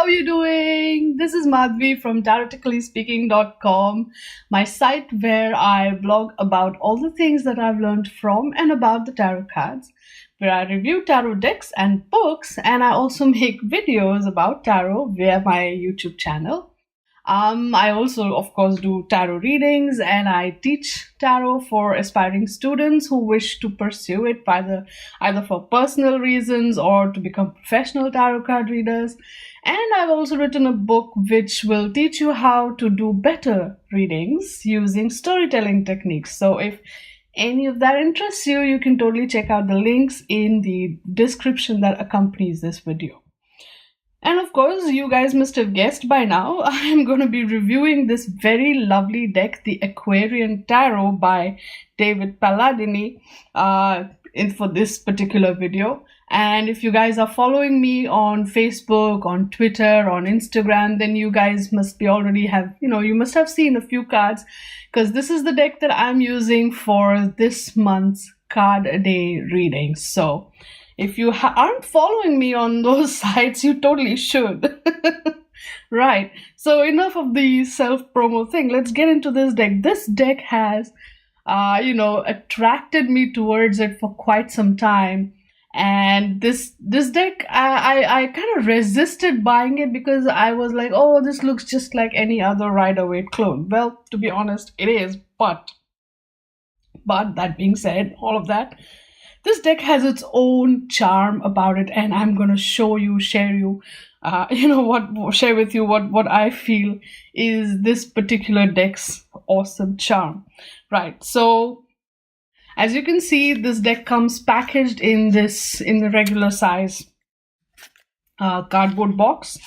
how are you doing? This is Madhvi from TaroticallySpeaking.com, my site where I blog about all the things that I've learned from and about the tarot cards, where I review tarot decks and books, and I also make videos about tarot via my YouTube channel. I also, of course, do tarot readings, and I teach tarot for aspiring students who wish to pursue it either for personal reasons or to become professional tarot card readers. And I've also written a book which will teach you how to do better readings using storytelling techniques. So if any of that interests you, you can totally check out the links in the description that accompanies this video. And of course, you guys must have guessed by now, I'm going to be reviewing this very lovely deck, the Aquarian Tarot by David Palladini, for this particular video. And if you guys are following me on Facebook, on Twitter, on Instagram, then you guys must be already you must have seen a few cards, because this is the deck that I'm using for this month's card a day readings. So if you aren't following me on those sites, you totally should. Right. So enough of the self-promo thing. Let's get into this deck. This deck has, attracted me towards it for quite some time. And this deck, I kind of resisted buying it because I was like, oh, this looks just like any other Rider-Waite clone. Well, to be honest, it is. But that being said, all of that, this deck has its own charm about it, and I'm gonna share with you what I feel is this particular deck's awesome charm. Right. So as you can see, this deck comes packaged in the regular size cardboard box.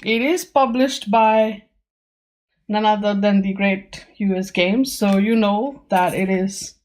It is published by none other than the great US Games, so you know that it is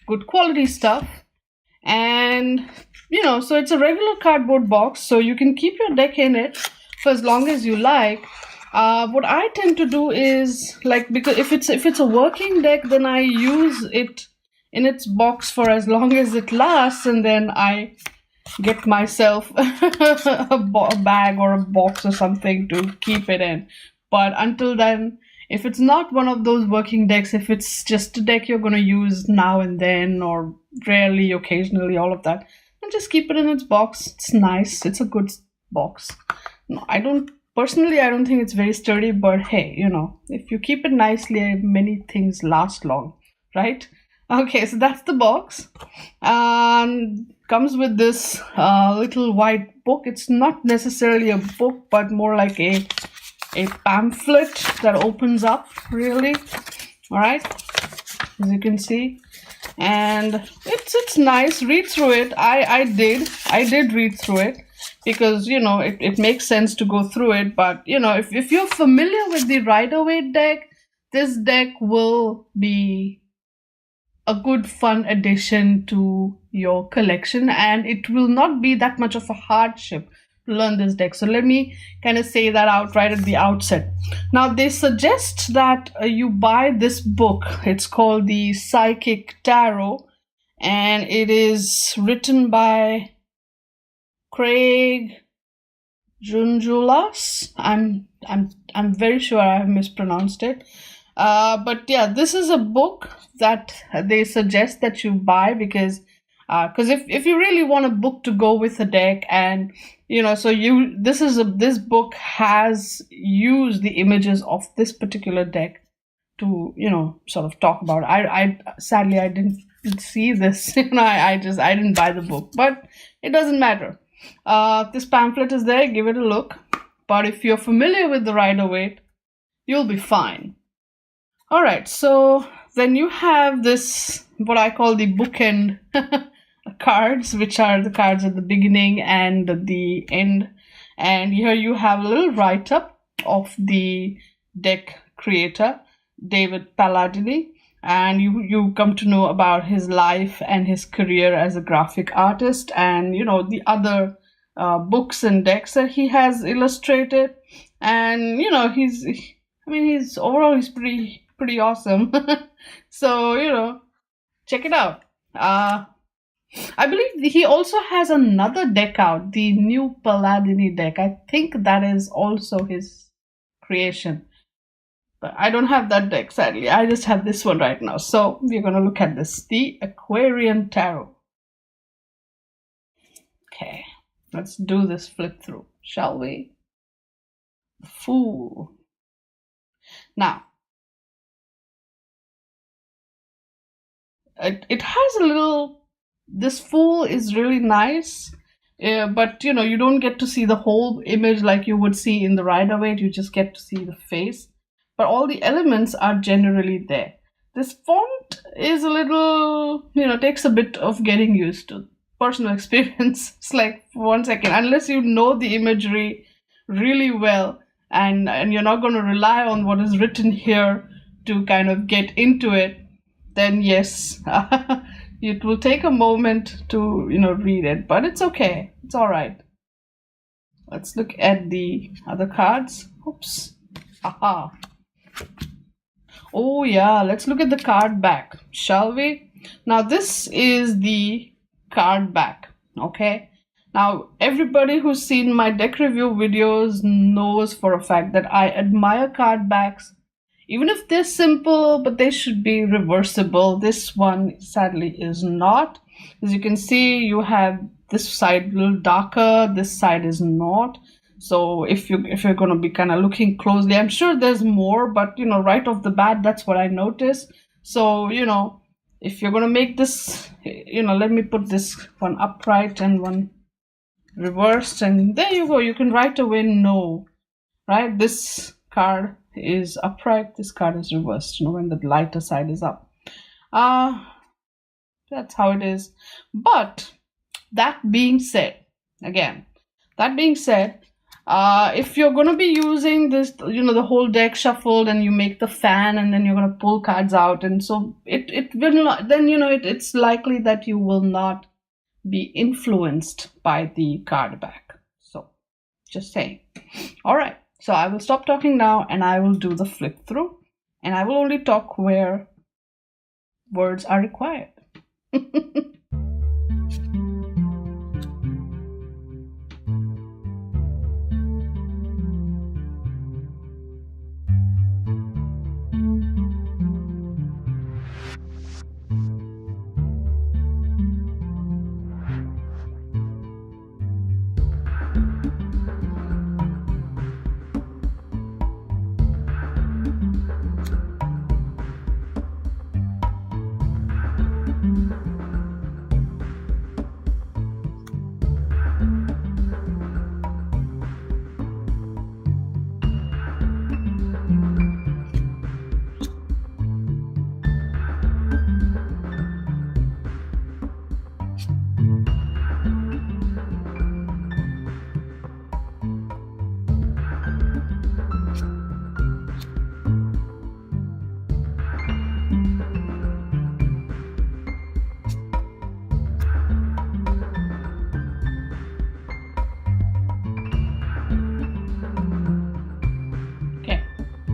good quality stuff. And so it's a regular cardboard box, so you can keep your deck in it for as long as you like. What I tend to do is, because if it's a working deck, then I use it in its box for as long as it lasts, and then I get myself a bag or a box or something to keep it in. But until then, if it's not one of those working decks, if it's just a deck you're going to use now and then or rarely, occasionally, all of that, then just keep it in its box. It's nice. It's a good box. No, I don't think it's very sturdy, but hey, if you keep it nicely, many things last long, right? Okay, so that's the box. Comes with this little white book. It's not necessarily a book, but more like a pamphlet that opens up, really. All right, as you can see, and it's nice. Read through it. I did read through it because it makes sense to go through it. But if you're familiar with the Rider-Waite deck, this deck will be a good fun addition to your collection, and it will not be that much of a hardship to learn this deck. So let me kind of say that out right at the outset. Now, they suggest that you buy this book. It's called the Psychic Tarot, and it is written by Craig Junjulas. I'm very sure I have mispronounced it. But yeah, this is a book that they suggest that you buy because if you really want a book to go with a deck, and this book has used the images of this particular deck to sort of talk about it. I sadly I didn't see this. I didn't buy the book, but it doesn't matter. This pamphlet is there. Give it a look. But if you're familiar with the Rider-Waite, you'll be fine. All right, so then you have this, what I call the bookend cards, which are the cards at the beginning and the end. And here you have a little write-up of the deck creator, David Palladini. And you come to know about his life and his career as a graphic artist, and the other books and decks that he has illustrated. And he's overall pretty awesome. So check it out. I believe he also has another deck out, the new Palladini deck. I think that is also his creation. But I don't have that deck, sadly. I just have this one right now. So we're going to look at this, the Aquarian Tarot. Okay, let's do this flip through, shall we? Fool. Now, it has a little, this Fool is really nice, but you know, you don't get to see the whole image like you would see in the Rider-Waite. You just get to see the face, but all the elements are generally there. This font is a little, you know, takes a bit of getting used to. Personal experience. It's like, for 1 second, unless you know the imagery really well and you're not going to rely on what is written here to kind of get into it, then yes, it will take a moment to, you know, read it, but it's okay. It's all right. Let's look at the other cards. Oops. Aha. Oh yeah, let's look at the card back, shall we? Now this is the card back. Okay, now everybody who's seen my deck review videos knows for a fact that I admire card backs, even if they're simple, but they should be reversible. This one sadly is not. As you can see, you have this side a little darker, this side is not. So if you're going to be kind of looking closely, I'm sure there's more, but you know, right off the bat, that's what I noticed. So you know, if you're going to make this, you know, let me put this one upright and one reversed, and there you go. You can right away know, right? This card is upright, this card is reversed, you know, when the lighter side is up. That's how it is. But that being said, again, if you're going to be using this, you know, the whole deck shuffled and you make the fan and then you're going to pull cards out, and so it will not, then you know, it's likely that you will not be influenced by the card back. So just saying. All right, so I will stop talking now and I will do the flip through, and I will only talk where words are required.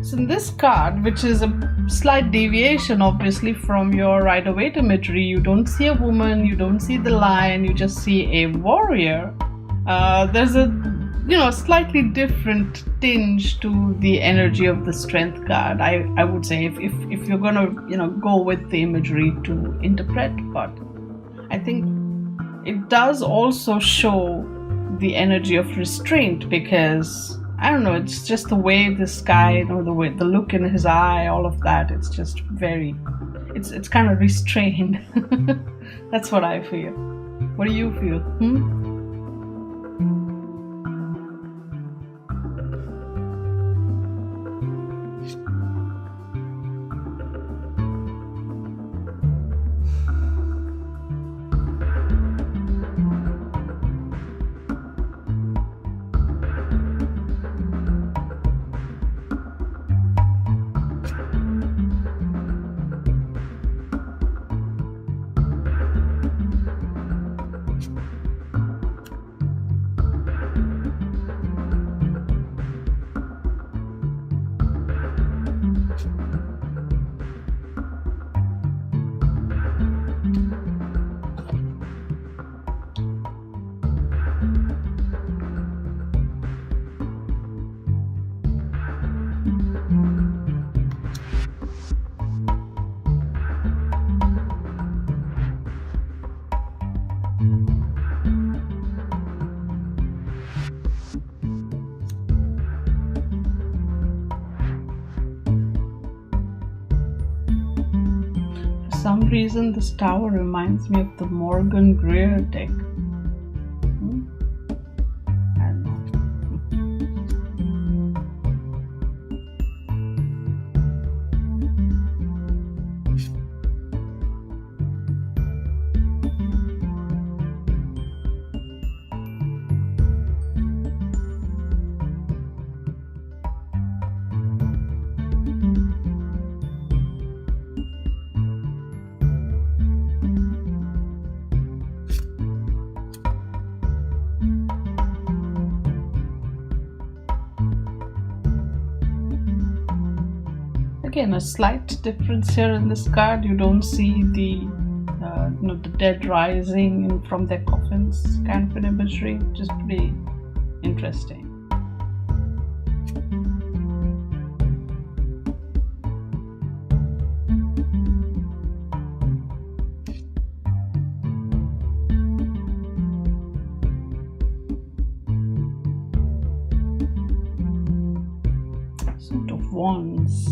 So in this card, which is a slight deviation obviously from your Rider-Waite imagery, you don't see a woman, you don't see the lion, you just see a warrior. There's a, you know, slightly different tinge to the energy of the strength card, I would say, if you're gonna, you know, go with the imagery to interpret. But I think it does also show the energy of restraint, because I don't know, it's just the way this guy, you know, the look in his eye, all of that, it's just very, it's kind of restrained. That's what I feel. What do you feel? reason this tower reminds me of the Morgan Greer deck. I don't know. Again, a slight difference here in this card. You don't see the the dead rising from their coffins kind of an imagery, which is pretty interesting. Suit of Wands.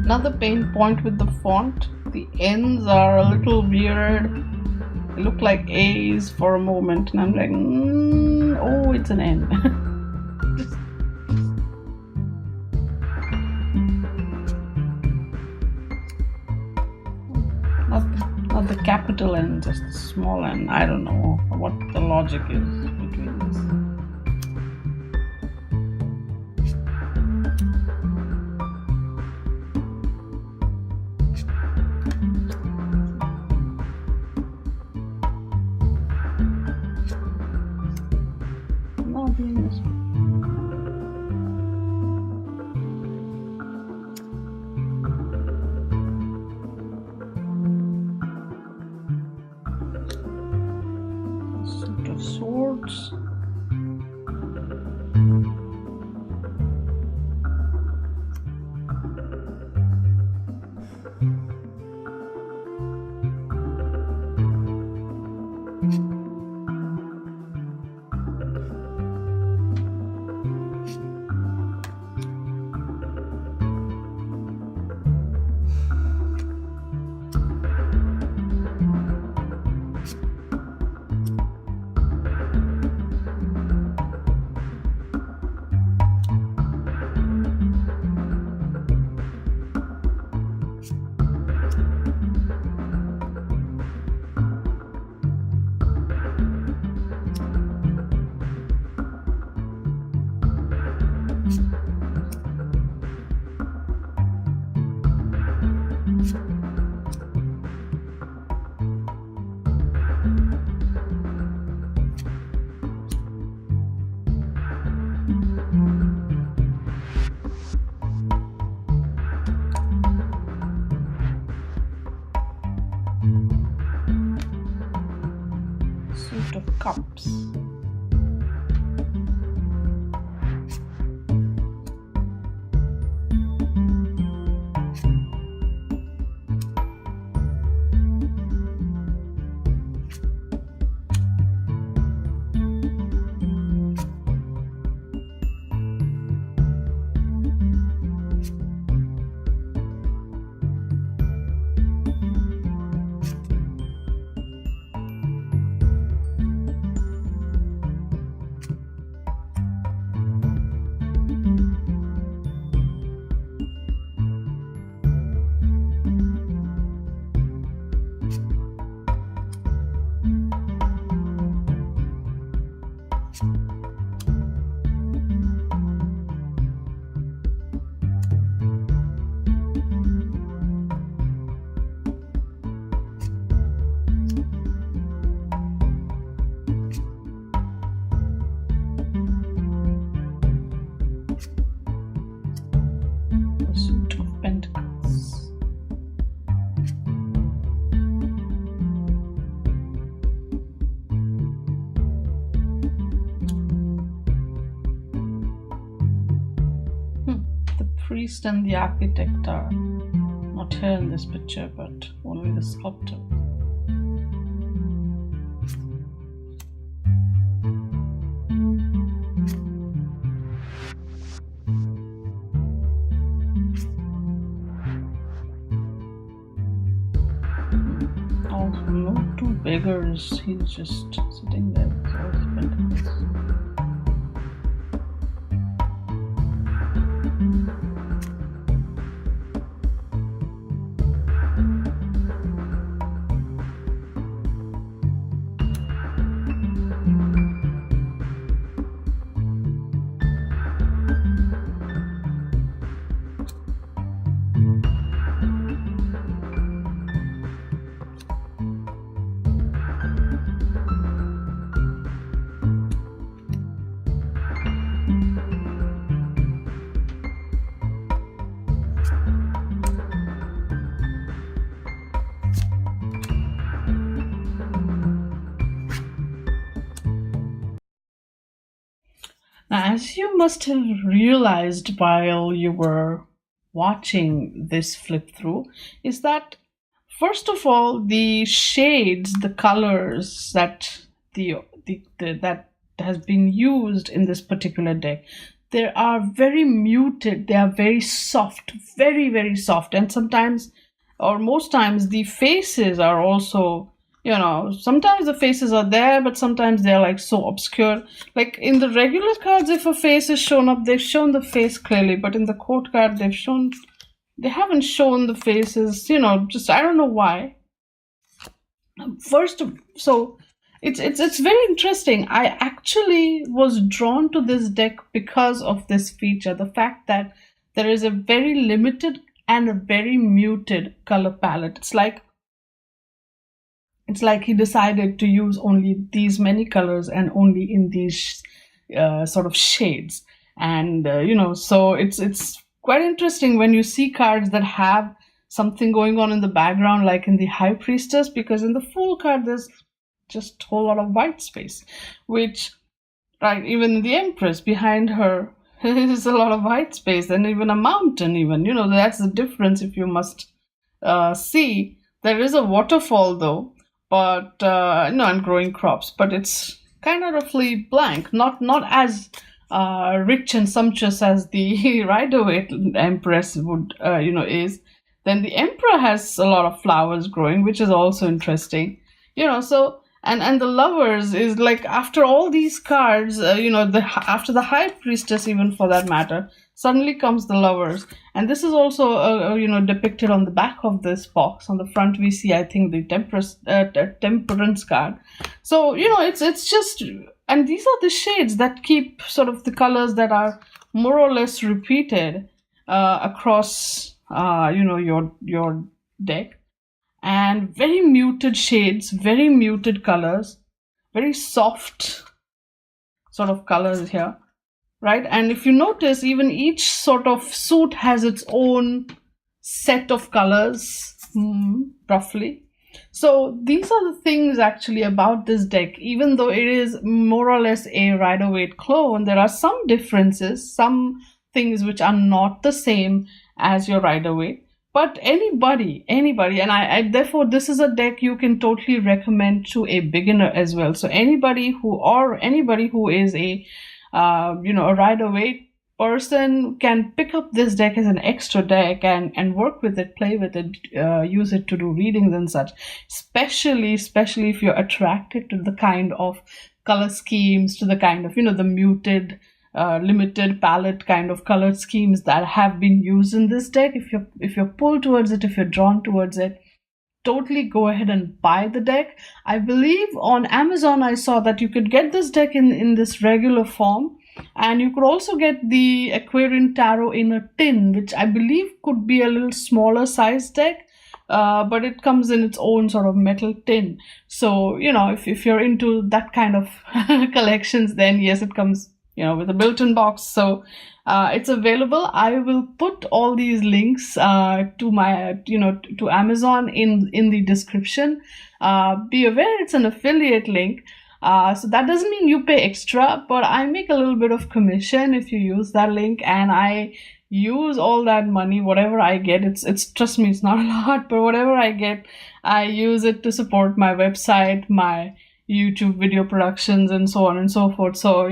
Another pain point with the font, the N's are a little weird. They look like A's for a moment, and I'm like, oh, it's an N. Not the capital N, just the small N. I don't know what the logic is between this. Suit of Swords. Suit of Cups. priest and the architect are not here in this picture, but only the sculptor. Also, no two beggars, he's just sitting there with all his pentacles. As you must have realized while you were watching this flip through, is that first of all, the shades, the colors that that has been used in this particular deck, they are very muted, they are very soft, very, very soft, and sometimes, or most times, the faces are also, sometimes the faces are there, but sometimes they're like so obscure. Like in the regular cards, if a face is shown up, they've shown the face clearly, but in the court card, they haven't shown the faces, just, I don't know why. So it's very interesting. I actually was drawn to this deck because of this feature, the fact that there is a very limited and a very muted color palette. It's like he decided to use only these many colors and only in these sort of shades. And, so it's quite interesting when you see cards that have something going on in the background, like in the High Priestess, because in the Fool card, there's just a whole lot of white space, which, right, even the Empress behind her, there's a lot of white space, and even a mountain, that's the difference if you must see. There is a waterfall though, but and growing crops, but it's kind of roughly blank, not as rich and sumptuous as the Rider-Waite Empress would is. Then the Emperor has a lot of flowers growing, which is also interesting, so and the Lovers is like, after all these cards, after the High Priestess, even for that matter, suddenly comes the Lovers. And this is also depicted on the back of this box. On the front we see, I think, the Temperance card. So it's just, and these are the shades that keep sort of the colors that are more or less repeated across your deck. And very muted shades, very muted colors, very soft sort of colors here, right? And if you notice, even each sort of suit has its own set of colors, roughly. So these are the things actually about this deck. Even though it is more or less a Rider-Waite clone, there are some differences, some things which are not the same as your Rider-Waite. But anybody, and I therefore, this is a deck you can totally recommend to a beginner as well. So anybody who is a Rider-Waite person can pick up this deck as an extra deck and work with it, play with it, use it to do readings and such. Especially if you're attracted to the kind of color schemes, to the kind of the muted, limited palette kind of color schemes that have been used in this deck. If you're pulled towards it, if you're drawn towards it, totally go ahead and buy the deck. I believe on Amazon I saw that you could get this deck in this regular form, and you could also get the Aquarian Tarot in a tin, which I believe could be a little smaller size deck, but it comes in its own sort of metal tin. So if you're into that kind of collections, then yes, it comes with a built-in box. So it's available. I will put all these links to my to Amazon in the description. Be aware it's an affiliate link, so that doesn't mean you pay extra, but I make a little bit of commission if you use that link, and I use all that money, whatever I get. It's trust me, it's not a lot, but whatever I get, I use it to support my website, my YouTube video productions, and so on and so forth. So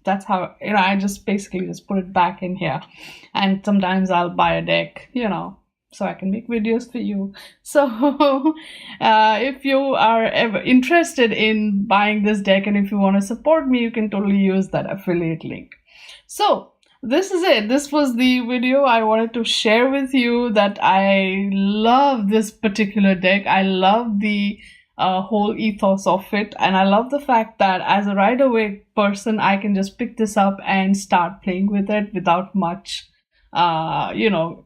that's how I just basically just put it back in here, and sometimes I'll buy a deck, so I can make videos for you. So if you are ever interested in buying this deck, and if you want to support me, you can totally use that affiliate link. So this is it. This was the video I wanted to share with you, that I love this particular deck. I love the whole ethos of it, and I love the fact that as a Rider-Waite person, I can just pick this up and start playing with it without much without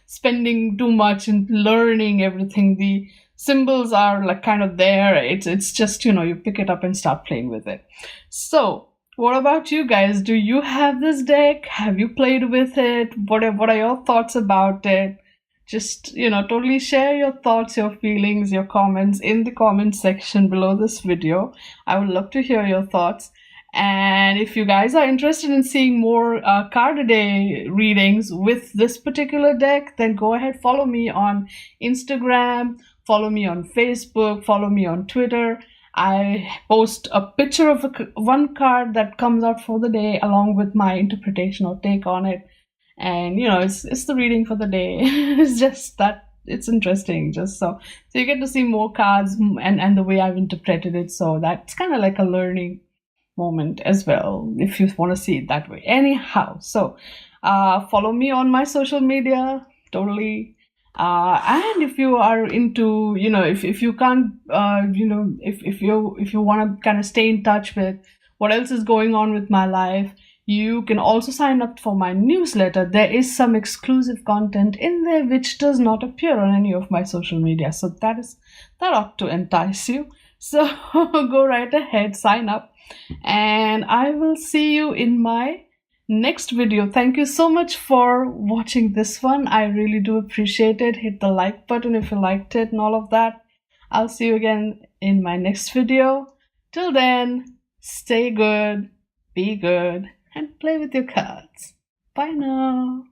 spending too much and learning everything. The symbols are like kind of there. It's just, you pick it up and start playing with it. So what about you guys? Do you have this deck? Have you played with it? What are your thoughts about it? Just, totally share your thoughts, your feelings, your comments in the comment section below this video. I would love to hear your thoughts. And if you guys are interested in seeing more card a day readings with this particular deck, then go ahead, follow me on Instagram, follow me on Facebook, follow me on Twitter. I post a picture of one card that comes out for the day along with my interpretation or take on it. And it's the reading for the day. It's just that it's interesting, just so you get to see more cards and the way I've interpreted it. So that's kind of like a learning moment as well, if you want to see it that way. Anyhow, so follow me on my social media, totally. And if you are into, if you can't, if you want to kind of stay in touch with what else is going on with my life, you can also sign up for my newsletter. There is some exclusive content in there which does not appear on any of my social media. So that ought to entice you. So go right ahead, sign up, and I will see you in my next video. Thank you so much for watching this one. I really do appreciate it. Hit the like button if you liked it and all of that. I'll see you again in my next video. Till then, stay good, be good, and play with your cards. Bye now.